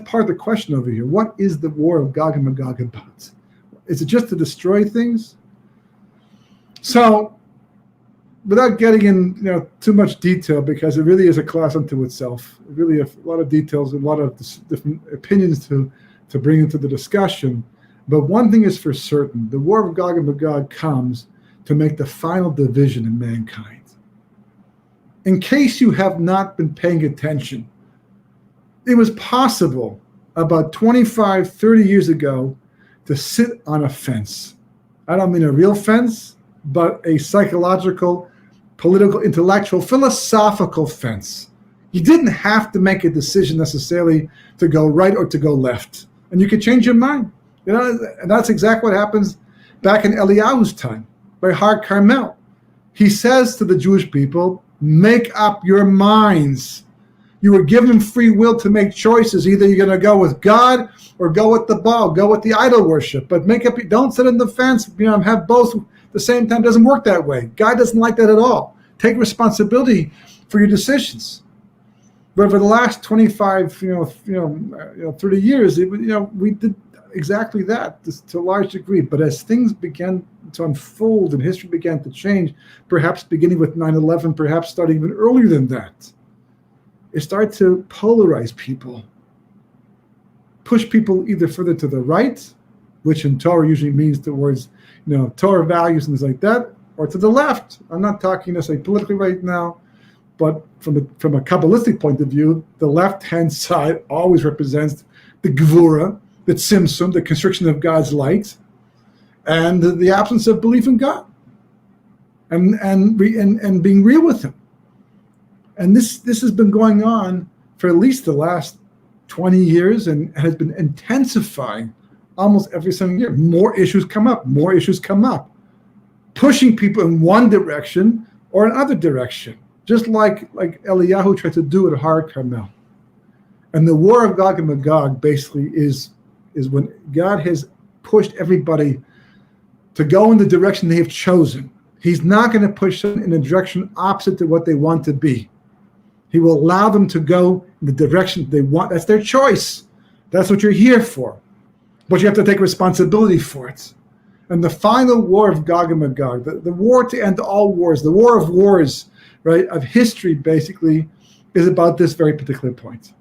part of the question over here. What is the war of Gog and Magog about? Is it just to destroy things? So, without getting in too much detail, because it really is a class unto itself. It really has a lot of details, a lot of different opinions to bring into the discussion. But one thing is for certain, the war of Gog and Magog comes to make the final division in mankind. In case you have not been paying attention, it was possible about 25, 30 years ago to sit on a fence. I don't mean a real fence, but a psychological, political, intellectual, philosophical fence. You didn't have to make a decision necessarily to go right or to go left. And you could change your mind. And that's exactly what happens back in Eliyahu's time, by Har Carmel. He says to the Jewish people, make up your minds. You were given free will to make choices. Either you're going to go with God or go with the Baal, go with the idol worship. But don't sit on the fence, have both at the same time. It doesn't work that way. God doesn't like that at all. Take responsibility for your decisions. But for the last 25, 30 years, we did exactly that to a large degree. But as things began to unfold and history began to change, perhaps beginning with 9/11, perhaps starting even earlier than that, it started to polarize people, push people either further to the right, which in Torah usually means towards, Torah values and things like that, or to the left. I'm not talking necessarily politically right now, but from a Kabbalistic point of view, the left-hand side always represents the Gevura, the Tzimtzum, the constriction of God's light, and the absence of belief in God, and being real with Him. And this has been going on for at least the last 20 years and has been intensifying almost every single year. More issues come up, pushing people in one direction or another direction, just like Eliyahu tried to do at Har Carmel. And the war of Gog and Magog basically is when God has pushed everybody to go in the direction they have chosen. He's not going to push them in a direction opposite to what they want to be. He will allow them to go in the direction they want. That's their choice. That's what you're here for. But you have to take responsibility for it. And the final war of Gog and Magog, the war to end all wars, the war of wars, right, of history basically, is about this very particular point.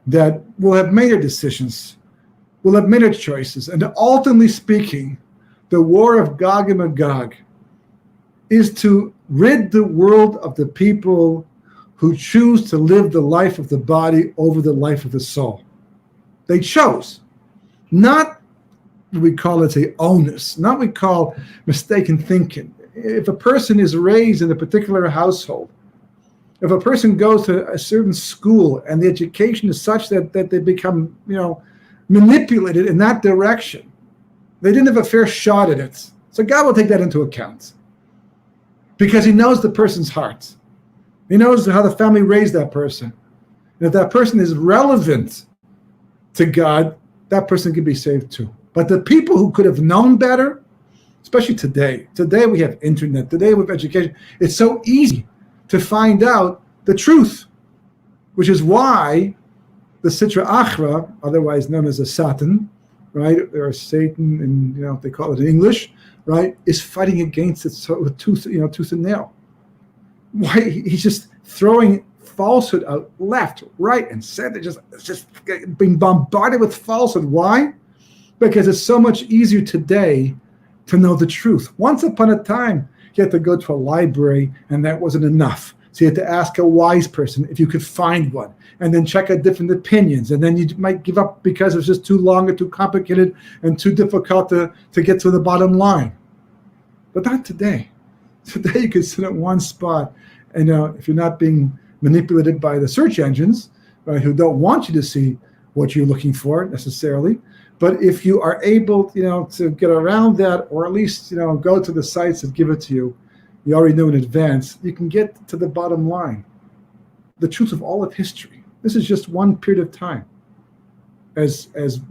That we'll have made our decisions. We'll have made our choices. And ultimately speaking, the war of Gog and Magog is to rid the world of the people who choose to live the life of the body over the life of the soul. They chose. Not what we call, let's say, onus, not what we call mistaken thinking. If a person is raised in a particular household, if a person goes to a certain school and the education is such that they become, manipulated in that direction, they didn't have a fair shot at it. So God will take that into account because He knows the person's heart. He knows how the family raised that person. And if that person is relevant to God, that person can be saved too. But the people who could have known better, especially today we have internet, today we have education, it's so easy to find out the truth, which is why the Sitra Achra, otherwise known as a Satan, right, or Satan, in they call it in English, right, is fighting against it with tooth and nail. Why he's just throwing falsehood out left, right, and center, just being bombarded with falsehood. Why? Because it's so much easier today to know the truth. Once upon a time, you had to go to a library, and that wasn't enough. So you had to ask a wise person if you could find one, and then check out different opinions, and then you might give up because it's just too long or too complicated and too difficult to get to the bottom line. But not today. Today you can sit at one spot, and if you're not being manipulated by the search engines, right, who don't want you to see what you're looking for necessarily, but if you are able, to get around that, or at least, go to the sites that give it to you, you already know in advance, you can get to the bottom line, the truth of all of history. This is just one period of time. As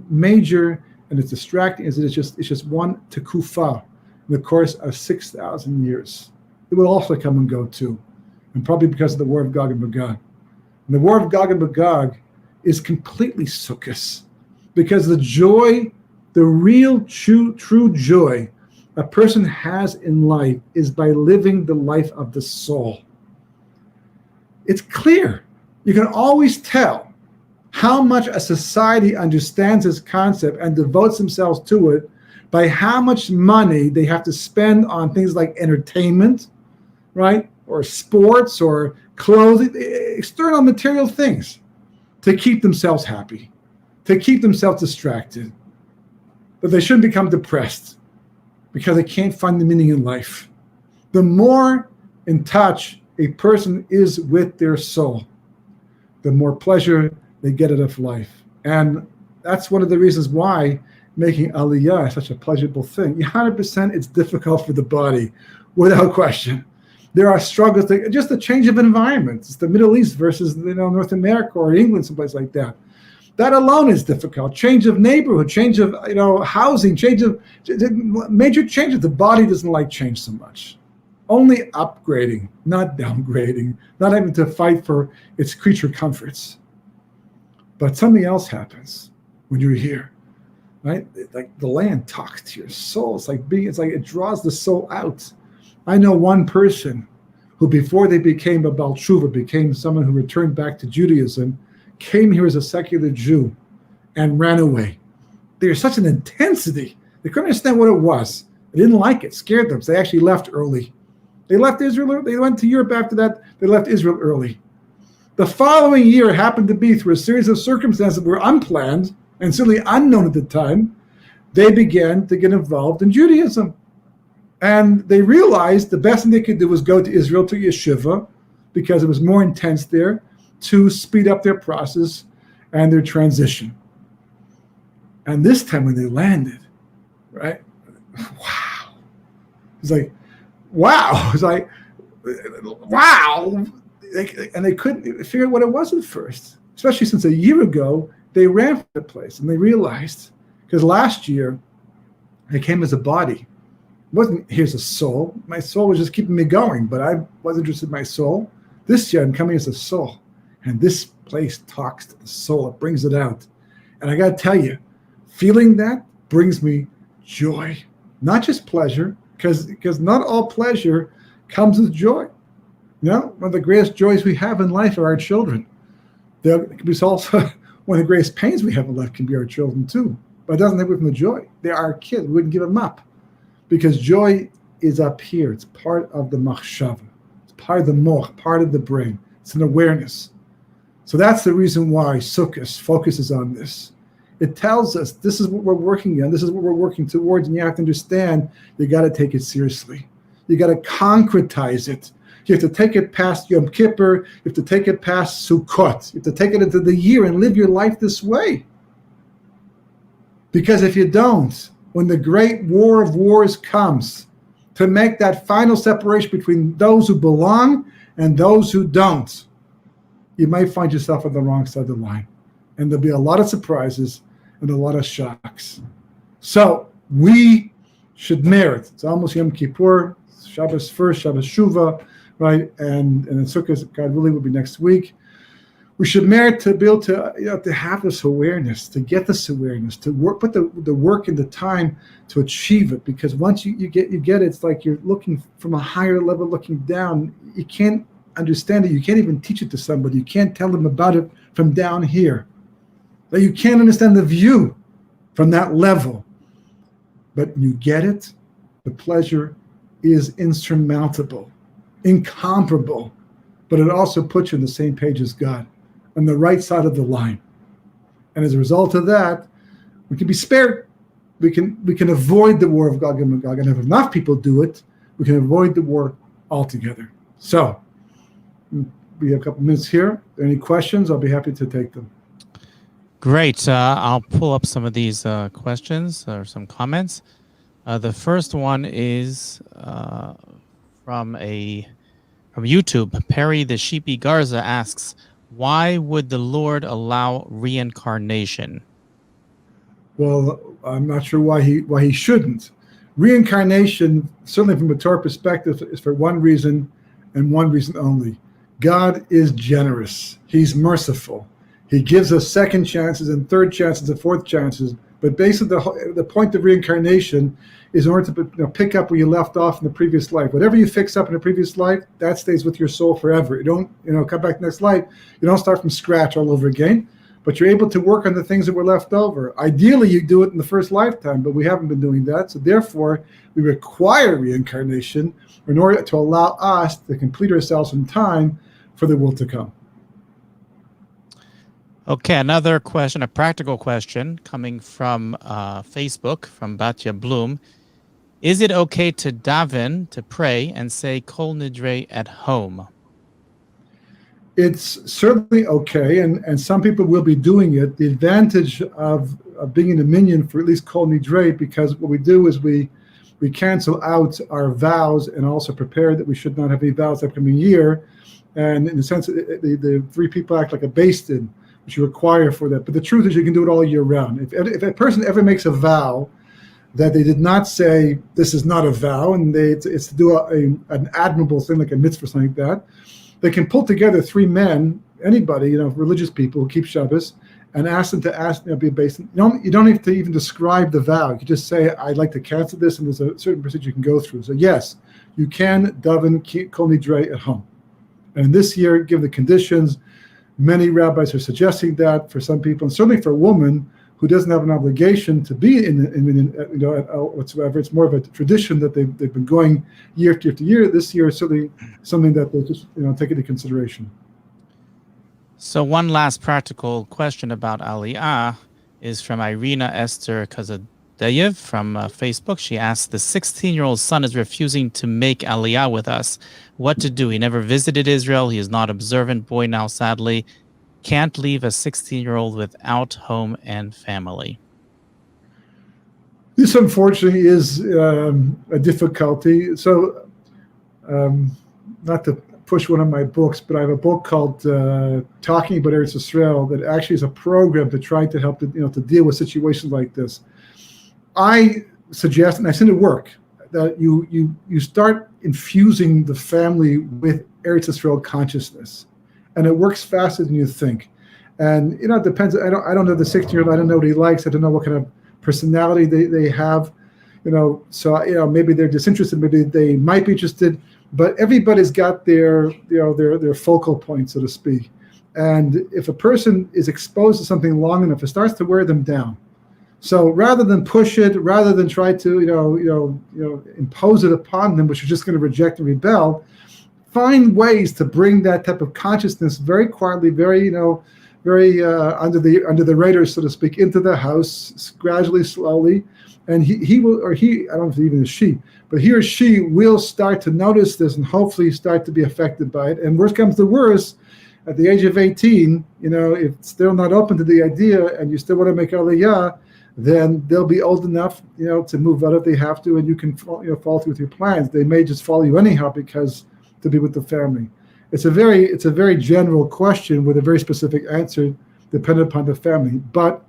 major and as distracting as it is, it's just one tekufa in the course of 6,000 years. It will also come and go too, and probably because of the war of Gog and Magog. And the war of Gog and Magog is completely Succos, because the joy, the real true joy a person has in life is by living the life of the soul. It's clear. You can always tell how much a society understands this concept and devotes themselves to it by how much money they have to spend on things like entertainment, right? Or sports or clothing, external material things to keep themselves happy, to keep themselves distracted. But they shouldn't become depressed because they can't find the meaning in life. The more in touch a person is with their soul, the more pleasure they get out of life. And that's one of the reasons why making Aliyah is such a pleasurable thing. 100% it's difficult for the body, without question. There are struggles, just the change of environment. It's the Middle East versus North America or England, someplace like that. That alone is difficult. Change of neighborhood, change of housing, major changes. The body doesn't like change so much. Only upgrading, not downgrading, not having to fight for its creature comforts. But something else happens when you're here, right? Like the land talks to your soul. It's like it draws the soul out. I know one person who, before they became a Baal Tshuva, became someone who returned back to Judaism, came here as a secular Jew and ran away. There's such an intensity. They couldn't understand what it was. They didn't like it, scared them. So they actually left early. They left Israel. They went to Europe after that. They left Israel early. The following year happened to be, through a series of circumstances that were unplanned and certainly unknown at the time, they began to get involved in Judaism. And they realized the best thing they could do was go to Israel, to yeshiva, because it was more intense there, to speed up their process and their transition. And this time when they landed, right? Wow. It's like, wow. It's like, wow. And they couldn't figure out what it was at first, especially since a year ago, they ran from the place and they realized, because last year I came as a body. It wasn't, here's a soul. My soul was just keeping me going, but I wasn't interested in my soul. This year I'm coming as a soul. And this place talks to the soul. It brings it out. And I got to tell you, feeling that brings me joy, not just pleasure, because not all pleasure comes with joy. One of the greatest joys we have in life are our children. There can be also one of the greatest pains we have in life can be our children too. But it doesn't take away from the joy. They are our kids. We wouldn't give them up. Because joy is up here. It's part of the machshava. It's part of the moch, part of the brain. It's an awareness. So that's the reason why Succos focuses on this. It tells us this is what we're working on. This is what we're working towards. And you have to understand, you got to take it seriously. You got to concretize it. You have to take it past Yom Kippur. You have to take it past Sukkot. You have to take it into the year and live your life this way. Because if you don't, when the great war of wars comes to make that final separation between those who belong and those who don't, you might find yourself on the wrong side of the line. And there'll be a lot of surprises and a lot of shocks. So we should merit. It's almost Yom Kippur, Shabbos first, Shabbos Shuvah, right? And Sukkot, God willing, will be next week. We should merit to be able to, to have this awareness, to get this awareness, to work, put the work and the time to achieve it. Because once you get it, it's like you're looking from a higher level, looking down. You can't understand it. You can't even teach it to somebody. You can't tell them about it from down here. But you can't understand the view from that level. But you get it. The pleasure is insurmountable, incomparable. But it also puts you on the same page as God, on the right side of the line. And as a result of that, we can be spared. We can avoid the war of Gog and Magog. And if enough people do it, we can avoid the war altogether. So we have a couple minutes here. If there are any questions, I'll be happy to take them. Great. I'll pull up some of these questions or some comments. The first one is from YouTube. Perry the Sheepy Garza asks, why would the Lord allow reincarnation? Well, I'm not sure why he shouldn't. Reincarnation, certainly from a Torah perspective, is for one reason and one reason only. God is generous. He's merciful. He gives us second chances and third chances and fourth chances. But basically, the point of reincarnation is in order to pick up where you left off in the previous life. Whatever you fix up in the previous life, that stays with your soul forever. You don't come back next life. You don't start from scratch all over again. but you're able to work on the things that were left over. Ideally, you do it in the first lifetime, but we haven't been doing that. So therefore, we require reincarnation in order to allow us to complete ourselves in time for the world to come. Okay, another question, a practical question coming from Facebook, from Batya Bloom. Is it okay to daven, to pray, and say Kol Nidre at home? It's certainly okay, and some people will be doing it. The advantage of being in a minyan for at least Kol Nidre, because what we do is we cancel out our vows and also prepare that we should not have any vows the upcoming year. And in the sense, the three people act like a beis din, which you require for that. But the truth is you can do it all year round. If a person ever makes a vow that they did not say, this is not a vow, and it's to do an admirable thing like a mitzvah or something like that, they can pull together three men, anybody, religious people who keep Shabbos, and ask them to be a beis din. You don't have to even describe the vow. You can just say, I'd like to cancel this, and there's a certain procedure you can go through. So yes, you can daven Kol Nidre at home. And this year, given the conditions, many rabbis are suggesting that for some people, and certainly for a woman who doesn't have an obligation to be in whatsoever. It's more of a tradition that they've been going year after year. This year is certainly something that they'll just take into consideration. So one last practical question about Aliyah is from Irina Esther Kazadeyev from Facebook. She asked, the 16-year-old son is refusing to make Aliyah with us. What to do? He never visited Israel. He is not observant boy now, sadly. Can't leave a 16-year-old without home and family. This, unfortunately, is a difficulty. So, not to push one of my books, but I have a book called Talking About Eretz Yisrael that actually is a program to try to help to deal with situations like this. I suggest, and I send it work, that you start infusing the family with Eretz Yisrael consciousness. And it works faster than you think. And it depends. I don't know the 16-year-old. I don't know what he likes. I don't know what kind of personality they have. So maybe they're disinterested. Maybe they might be interested. But everybody's got their focal point, so to speak. And if a person is exposed to something long enough, it starts to wear them down. So rather than push it, rather than try to impose it upon them, which is just going to reject and rebel, find ways to bring that type of consciousness very quietly, very under the radar, so to speak, into the house, gradually, slowly, and he will, or he, I don't know if even is she, but he or she will start to notice this and hopefully start to be affected by it. And worst comes to worst, at the age of 18, if it's still not open to the idea and you still want to make Aliyah, then they'll be old enough, to move out if they have to, and you can follow through with your plans. They may just follow you anyhow because to be with the family. It's a very general question with a very specific answer dependent upon the family. But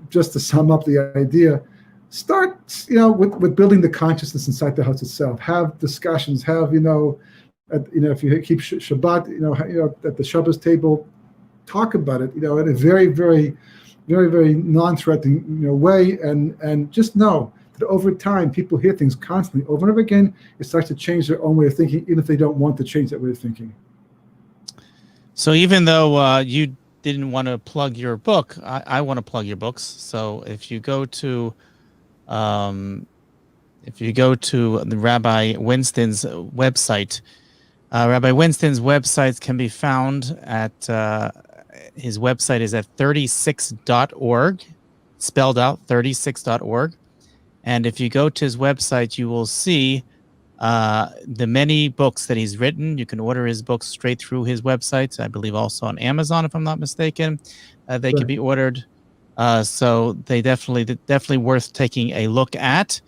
just to sum up the idea, start with building the consciousness inside the house itself. Have discussions. Have if you keep Shabbat, at the Shabbos table, talk about it. In a very, very, very, very non-threatening way, and just know that over time, people hear things constantly over and over again. It starts to change their own way of thinking, even if they don't want to change that way of thinking. So even though you didn't want to plug your book, I want to plug your books. So if you go to the Rabbi Winston's website, Rabbi Winston's website can be found at his website is at 36.org, spelled out 36.org. And if you go to his website, you will see the many books that he's written. You can order his books straight through his website. I believe also on Amazon, if I'm not mistaken. They can be ordered. So they definitely worth taking a look at.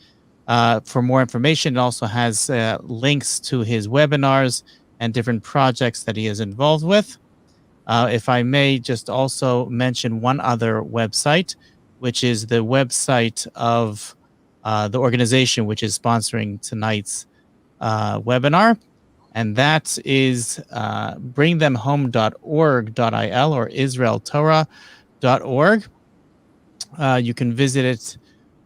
For more information, it also has links to his webinars and different projects that he is involved with. If I may just also mention one other website, which is the website of the organization which is sponsoring tonight's webinar, and that is bringthemhome.org.il or israeltorah.org. You can visit it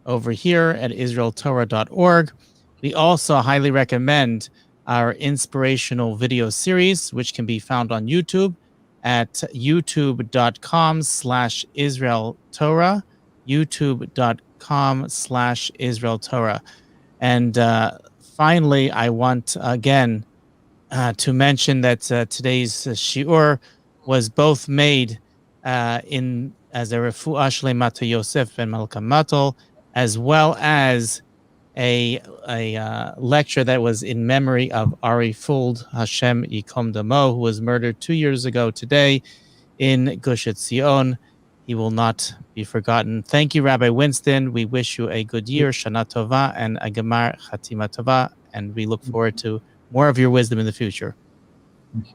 over here at israeltorah.org. We also highly recommend our inspirational video series, which can be found on YouTube. at youtube.com/Israel Torah, youtube.com/Israel Torah. And finally, I want again to mention that today's shiur was both made in as a refuah shlema to Yosef ben Malka Matel, as well as a lecture that was in memory of Ari Fuld, Hashem Yikom Damo, who was murdered 2 years ago today in Gush Etzion. He will not be forgotten. Thank you, Rabbi Winston. We wish you a good year, Shana Tova, and a Gemar Chatima Tova, and we look forward to more of your wisdom in the future. Thank you.